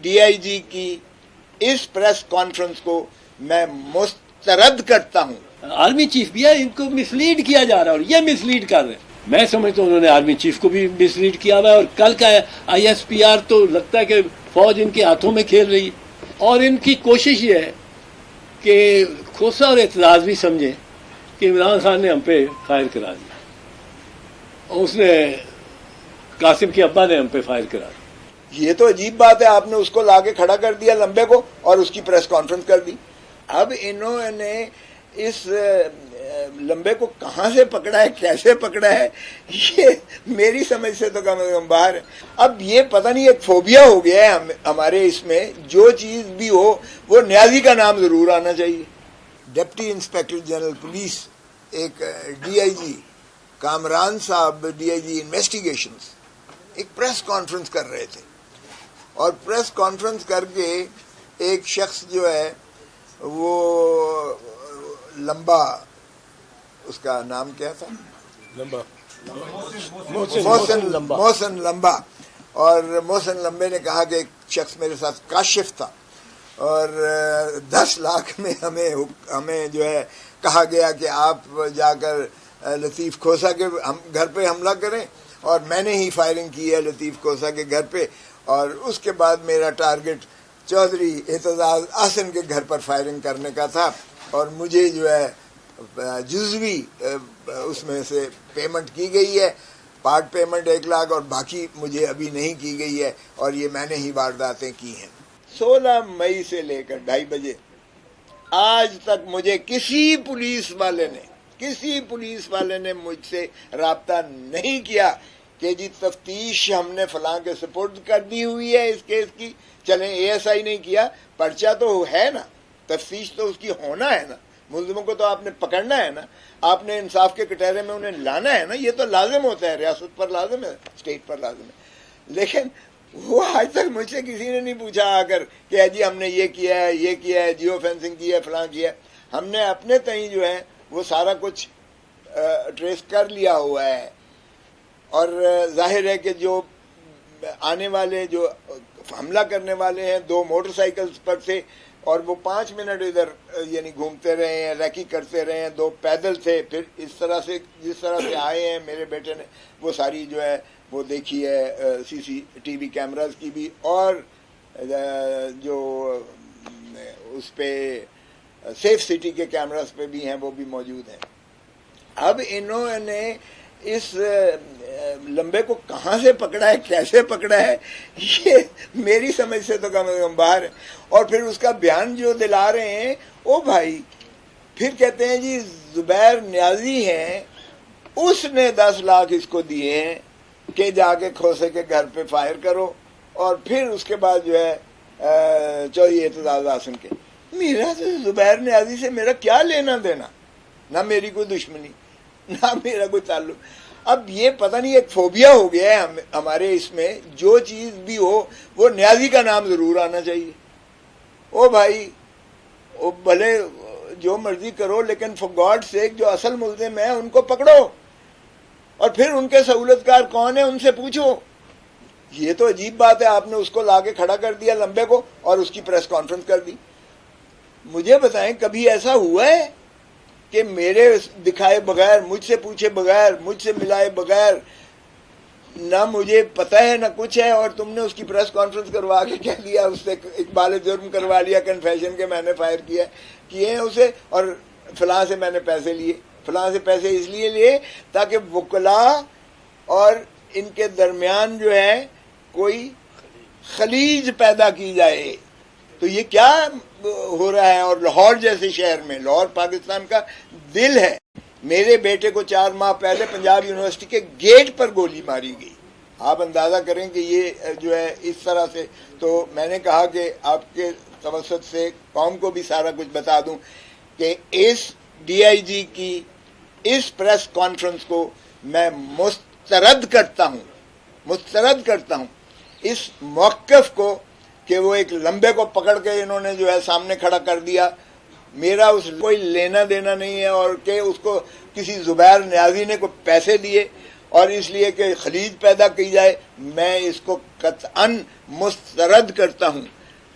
DIG की इस press conference को मैं मुस्तरद करता हूँ। आर्मी चीफ भी है, इनको मिसलीड किया जा रहा है और ये मिसलीड कर रहे हैं। मैं समझता हूँ उन्होंने आर्मी चीफ को भी मिसलीड किया हुआ है और कल का ISPR तो लगता है कि फौज इनके हाथों में खेल रही है। और इनकी कोशिश ये है कि खोसा और एतजाज भी समझे कि इमरान खान ने हम पे फायर करा दिया और उसने कासिम के अब्बा ने हम पे फायर करा दिया। ये तो अजीब बात है, आपने उसको लाके खड़ा कर दिया लंबे को और उसकी प्रेस कॉन्फ्रेंस कर दी। अब इन्होंने इस लंबे को कहां से पकड़ा है, कैसे पकड़ा है, ये मेरी समझ से तो कम से कम बाहर है। अब ये पता नहीं एक फोबिया हो गया है हमारे इसमें, जो चीज भी हो वो न्याजी का नाम जरूर आना चाहिए। डिप्टी इंस्पेक्टर जनरल पुलिस एक DIG कामरान साहब DIG इन्वेस्टिगेशंस एक प्रेस कॉन्फ्रेंस कर रहे थे और प्रेस कॉन्फ्रेंस करके एक शख्स जो है वो लंबा, उसका नाम क्या था, मोहसिन लंबा, और मोहसिन लंबे ने कहा कि एक शख्स मेरे साथ काशिफ था और 10 लाख में हमें जो है कहा गया कि आप जाकर लतीफ़ खोसा के हम घर पे हमला करें और मैंने ही फायरिंग की है लतीफ़ खोसा के घर पे और उसके बाद मेरा टारगेट चौधरी एतजाज आसन के घर पर फायरिंग करने का था और मुझे जो है जुज़वी उसमें से पेमेंट की गई है, पार्ट पेमेंट 1 लाख और बाकी मुझे अभी नहीं की गई है और ये मैंने ही वारदातें की हैं। 16 मई से लेकर 2:30 बजे आज तक मुझे किसी पुलिस वाले ने मुझसे राब्ता नहीं किया कि जी तफ्तीश हमने फलां के सपुर्द कर दी हुई है इस केस की, चलें ASI नहीं किया, पर्चा तो है ना, तफ्तीश तो उसकी होना है ना, मुल्ज़िमों को तो आपने पकड़ना है ना, आपने इंसाफ के कटहरे में उन्हें लाना है ना, ये तो लाजिम होता है, रियासत पर लाजिम है, स्टेट पर लाजिम है। लेकिन वो आज तक मुझसे किसी ने नहीं पूछा आकर कि जी हमने ये किया है, जियो फेंसिंग की है, फलां किया है। हमने अपने तई जो है वो सारा कुछ ट्रेस कर लिया हुआ है और जाहिर है कि जो आने वाले जो हमला करने वाले हैं 2 मोटरसाइकिल्स पर थे और वो 5 मिनट इधर यानी घूमते रहे हैं, रैकी करते रहे हैं, 2 पैदल थे, फिर इस तरह से जिस तरह से आए हैं मेरे बेटे ने वो सारी जो है वो देखी है CCTV कैमरास की भी और जो उस पे सेफ सिटी के कैमरास पे भी हैं वो भी मौजूद हैं। अब इन्होंने इस लंबे को कहां से पकड़ा है, कैसे पकड़ा है, ये मेरी समझ से तो कम बाहर है। और फिर उसका बयान जो दिला रहे हैं, ओ भाई, फिर कहते हैं जी जुबैर न्याजी हैं, उसने 10 लाख इसको दिए हैं कि जाके खोसे के घर पे फायर करो और फिर उसके बाद जो है चौधरी एतजाज आसन के। मेरा तो जुबैर न्याजी से मेरा क्या लेना देना, ना मेरी कोई दुश्मनी ना मेरा कोई ताल्लुक। अब ये पता नहीं एक फोबिया हो गया है हमारे इसमें, जो चीज भी हो वो न्याजी का नाम जरूर आना चाहिए। ओ भाई, ओ भले जो मर्जी करो लेकिन फॉर गॉड सेक जो असल मुल्जिम है उनको पकड़ो और फिर उनके सहूलतकार कौन है उनसे पूछो। ये तो अजीब बात है, आपने उसको लाके खड़ा कर दिया लंबे को और उसकी प्रेस कॉन्फ्रेंस कर दी। मुझे बताएं कभी ऐसा हुआ है कि मेरे दिखाए बगैर, मुझसे पूछे बगैर, मुझसे मिलाए बगैर, ना मुझे पता है ना कुछ है और तुमने उसकी प्रेस कॉन्फ्रेंस करवा के कह दिया, उससे इकबाल जुर्म करवा लिया, कन्फेशन के मैंने फायर किए हैं उसे और फलां से मैंने पैसे लिए, फलां से पैसे इसलिए लिए ताकि वकला और इनके दरमियान जो है कोई खलीज पैदा की जाए। तो ये क्या हो रहा है? और लाहौर जैसे शहर में, लाहौर पाकिस्तान का दिल है, मेरे बेटे को 4 माह पहले पंजाब यूनिवर्सिटी के गेट पर गोली मारी गई। आप अंदाजा करें कि ये जो है इस तरह से। तो मैंने कहा कि आपके तवसत से कौम को भी सारा कुछ बता दूं कि इस DIG की इस प्रेस कॉन्फ्रेंस को मैं मुस्तरद करता हूं इस मौक़िफ़ को कि वो एक लंबे को पकड़ के इन्होंने जो है सामने खड़ा कर दिया। मेरा उस कोई लेना देना नहीं है और कि उसको किसी जुबैर न्याजी ने कोई पैसे दिए اور اس لیے کہ خلیج پیدا کی جائے، میں اس کو قطعاً مسترد کرتا ہوں۔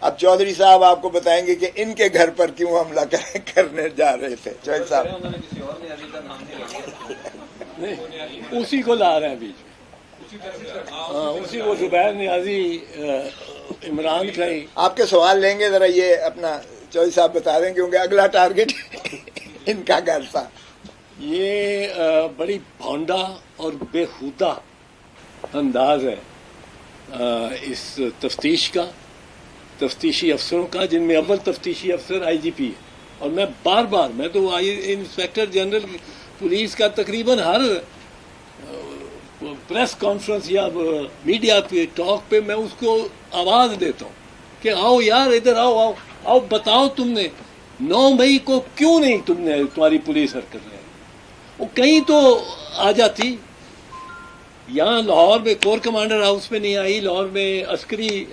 اب چودھری صاحب آپ کو بتائیں گے کہ ان کے گھر پر کیوں حملہ کرنے جا رہے تھے۔ چودھری صاحب نہیں، اسی کو لا رہے ہیں بیچ میں، ہاں اسی کو زبیر نیازی عمران کا ہی۔ آپ کے سوال لیں گے، ذرا یہ اپنا چودھری صاحب بتا دیں کیونکہ اگلا ٹارگٹ ان کا گھر تھا۔ یہ بڑی بھونڈا اور بےہودہ انداز ہے اس تفتیش کا، تفتیشی افسروں کا، جن میں اول تفتیشی افسر آئی جی پی ہے۔ اور میں بار بار، میں تو انسپیکٹر جنرل پولیس کا تقریباً ہر پریس کانفرنس یا میڈیا پہ ٹاک پہ میں اس کو آواز دیتا ہوں کہ آؤ یار ادھر آؤ، آؤ آؤ، بتاؤ تم نے 9 مئی کو کیوں نہیں تمہاری پولیس حرکت رہے، وہ کہیں تو آ جاتی۔ یہاں لاہور میں کور کمانڈر ہاؤس پہ نہیں آئی، لاہور میں عسکری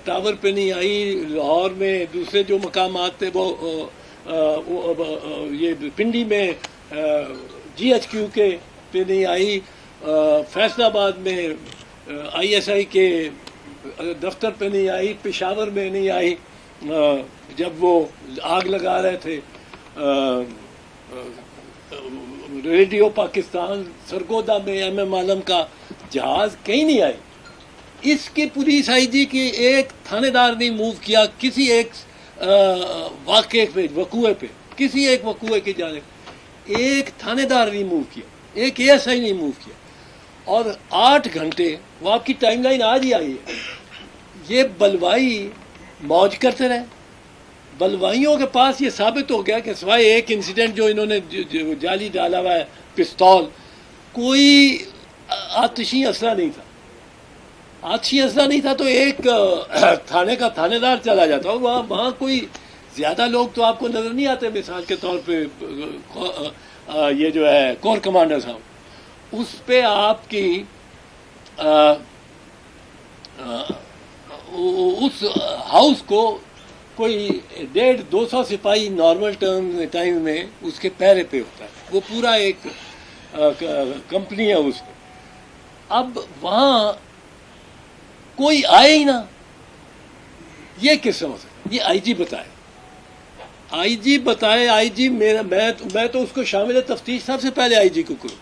ٹاور پہ نہیں آئی، لاہور میں دوسرے جو مقامات تھے وہ یہ پنڈی میں جی ایچ کیو کے پہ نہیں آئی، فیصل آباد میں آئی ایس آئی کے دفتر پہ نہیں آئی، پشاور میں نہیں آئی جب وہ آگ لگا رہے تھے ریڈیو پاکستان، سرگودا میں ایم ایم عالم کا جہاز، کہیں نہیں آئی۔ اس کی پولیس آئی جی کی ایک تھانے دار نہیں موو کیا کسی ایک واقعے پہ، وقوعے پہ، کسی ایک وقوعے کی جانب ایک تھانے دار نہیں موو کیا، ایک اے ایس آئی نہیں موو کیا۔ اور 8 گھنٹے، وہ آپ کی ٹائم لائن آج ہی آئی ہے، یہ بلوائی موج کرتے رہے۔ بلوائیوں کے پاس یہ ثابت ہو گیا کہ سوائے ایک انسیڈنٹ جو انہوں نے جعلی ڈالا ہوا ہے پستول، کوئی آتشی اسلحہ نہیں تھا۔ آتشی اسلحہ نہیں تھا تو ایک تھانے کا تھانے دار چلا جاتا، اور وہاں کوئی زیادہ لوگ تو آپ کو نظر نہیں آتے۔ مثال کے طور پہ یہ جو ہے کور کمانڈر صاحب، اس پہ آپ کی اس ہاؤس کو کوئی 150-200 سپاہی نارمل ٹائم میں اس کے پیرے پہ ہوتا ہے، وہ پورا ایک کمپنی ہے اس میں۔ اب وہاں کوئی آئے ہی نہ، یہ کس سے ہو سکتا؟ یہ آئی جی بتائے، آئی جی بتائے، آئی جی میں تو اس کو شامل تفتیش سب سے پہلے آئی جی کو کروں،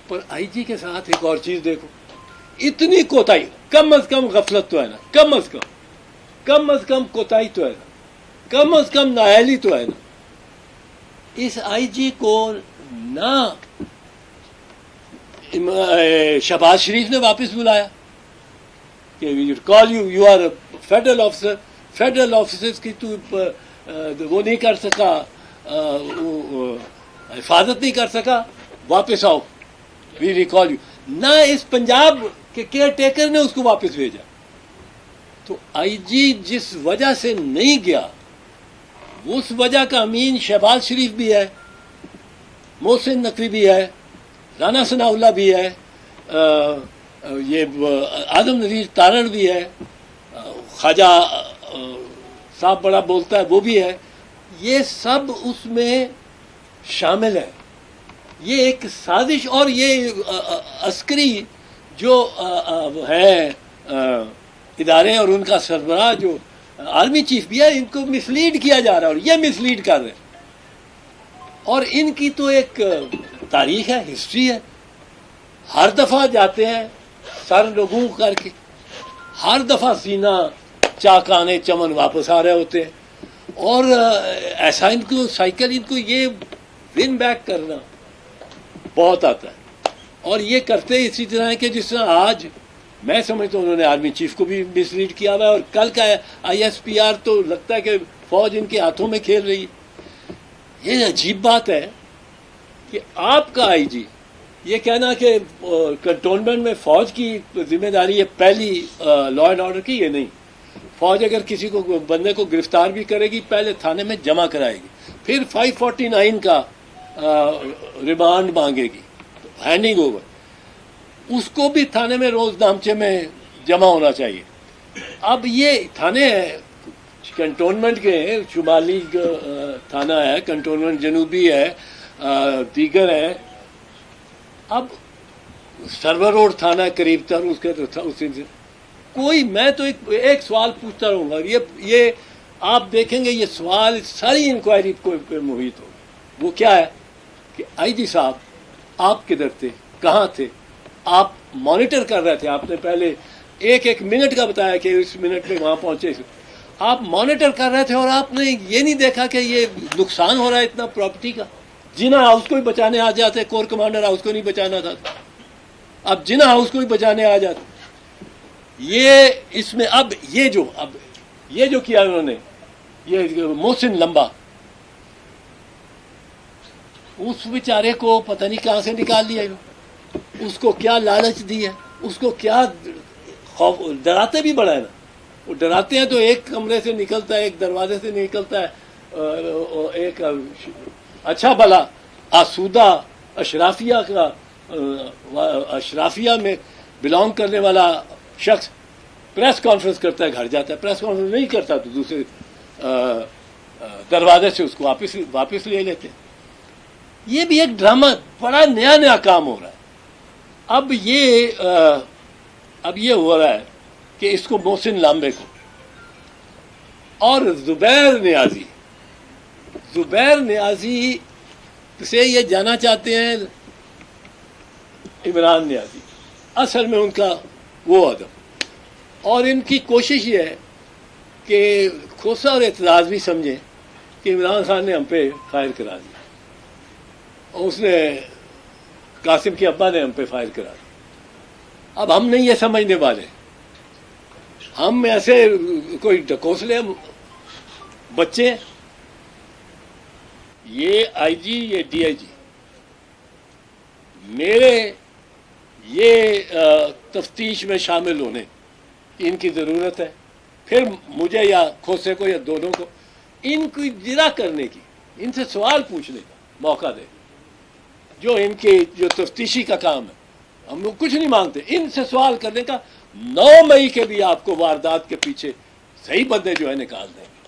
پر آئی جی کے ساتھ ایک اور چیز دیکھو، اتنی کوتاہی، کم از کم غفلت تو ہے نا، کم از کم کوتاہی تو ہے نا، کم از کم نااہلی تو ہے نا۔ اس آئی جی کو نہ شہباز شریف نے واپس بلایا کہ call you are federal officer, federal officers کی تو وہ نہیں کر سکا، حفاظت نہیں کر سکا، واپس آؤ، وی ریکال یو۔ نہ اس پنجاب کے کیئر ٹیکر نے اس کو واپس بھیجا۔ تو آئی جی جس وجہ سے نہیں گیا، اس وجہ کا امین شہباز شریف بھی ہے، محسن نقوی بھی ہے، رانا ثناء اللہ بھی ہے، یہ اعظم نذیر تارڑ بھی ہے، خواجہ صاحب بڑا بولتا ہے وہ بھی ہے، یہ سب اس میں شامل ہے۔ یہ ایک سازش، اور یہ عسکری جو ہے ادارے اور ان کا سربراہ جو آرمی چیف بھی ہے، ان کو مسلیڈ کیا جا رہا ہے، اور یہ مسلیڈ کر رہے ہیں۔ اور ان کی تو ایک تاریخ ہے، ہسٹری ہے، ہر دفعہ جاتے ہیں سر لوگوں کر کے، ہر دفعہ سینہ چاکانے چمن واپس آ رہے ہوتے ہیں۔ اور ایسا ان کو سائیکل، ان کو یہ ون بیک کرنا بہت آتا ہے، اور یہ کرتے اسی طرح ہے کہ جس طرح آج میں سمجھتا ہوں انہوں نے آرمی چیف کو بھی مسلیڈ کیا ہوا ہے، اور کل کا آئی ایس پی آر تو لگتا ہے کہ فوج ان کے ہاتھوں میں کھیل رہی ہے۔ یہ عجیب بات ہے کہ آپ کا آئی جی یہ کہنا کہ کنٹونمنٹ میں فوج کی ذمہ داری ہے پہلی لا اینڈ آرڈر کی، یہ نہیں۔ فوج اگر کسی کو بندے کو گرفتار بھی کرے گی، پہلے تھانے میں جمع کرائے گی، پھر 549 کا ریمانڈ مانگے گی، ہینڈنگ اوور، اس کو بھی تھانے میں روز نامچے میں جمع ہونا چاہیے۔ اب یہ تھانے کنٹونمنٹ کے شمالی تھانہ ہے، کنٹونمنٹ جنوبی ہے، دیگر ہے۔ اب सर्वर रोड थाना करीब था, उसके तो था उसी से कोई। मैं तो एक सवाल पूछता रहूंगा, ये आप देखेंगे ये सवाल सारी इंक्वायरी को पे मुहित हो। वो क्या है कि आईजी साहब आप किधर थे, कहाँ थे, आप मॉनिटर कर रहे थे, आपने पहले एक मिनट का बताया कि इस मिनट में वहां पहुंचे, आप मॉनिटर कर रहे थे और आपने ये नहीं देखा कि ये नुकसान हो रहा है इतना प्रॉपर्टी का। जिना हाउस को ही बचाने आ जाते, कोर कमांडर हाउस को नहीं बचाना था, अब जिना हाउस को ही बचाने आ जाते। ये इसमें अब ये जो किया उन्होंने, ये मोहसिन लंबा, उस बेचारे को पता नहीं कहां से निकाल लिया, उसको क्या लालच दी है, उसको क्या खौफ, डराते भी बड़ा है ना। वो डराते हैं तो एक कमरे से निकलता है, एक दरवाजे से निकलता है, एक अच्छा भला आसूदा अशराफिया में बिलोंग करने वाला शख्स प्रेस कॉन्फ्रेंस करता है, घर जाता है, प्रेस कॉन्फ्रेंस नहीं करता तो दूसरे दरवाजे से उसको वापस ले लेते हैं। ये भी एक ड्रामा, बड़ा नया काम हो रहा है। अब ये हो रहा है कि इसको मोहसिन लांबे को और जुबैर नियाजी से ये जाना चाहते हैं इमरान नियाजी, असल में उनका वो अदब, और इनकी कोशिश ये है कि खोसा और एतराज़ भी समझें कि इमरान खान ने हम पे फायर करा दिया, और उसने कासिम के अब्बा ने हम पे फायर करा दिया। अब हम नहीं ये समझने वाले, हम ऐसे कोई ढकोसले बच्चे, ये आईजी ये डीआईजी मेरे ये तफ्तीश में शामिल होने की इनकी ज़रूरत है। फिर मुझे या खोसे को या दोनों को इनको जिरा करने की, इनसे सवाल पूछने का मौका दे, जो तफ्तीशी का काम है। हम लोग कुछ नहीं मांगते, इनसे सवाल करने का। 9 मई के भी आपको वारदात के पीछे सही बंदे जो है निकाल देंगे।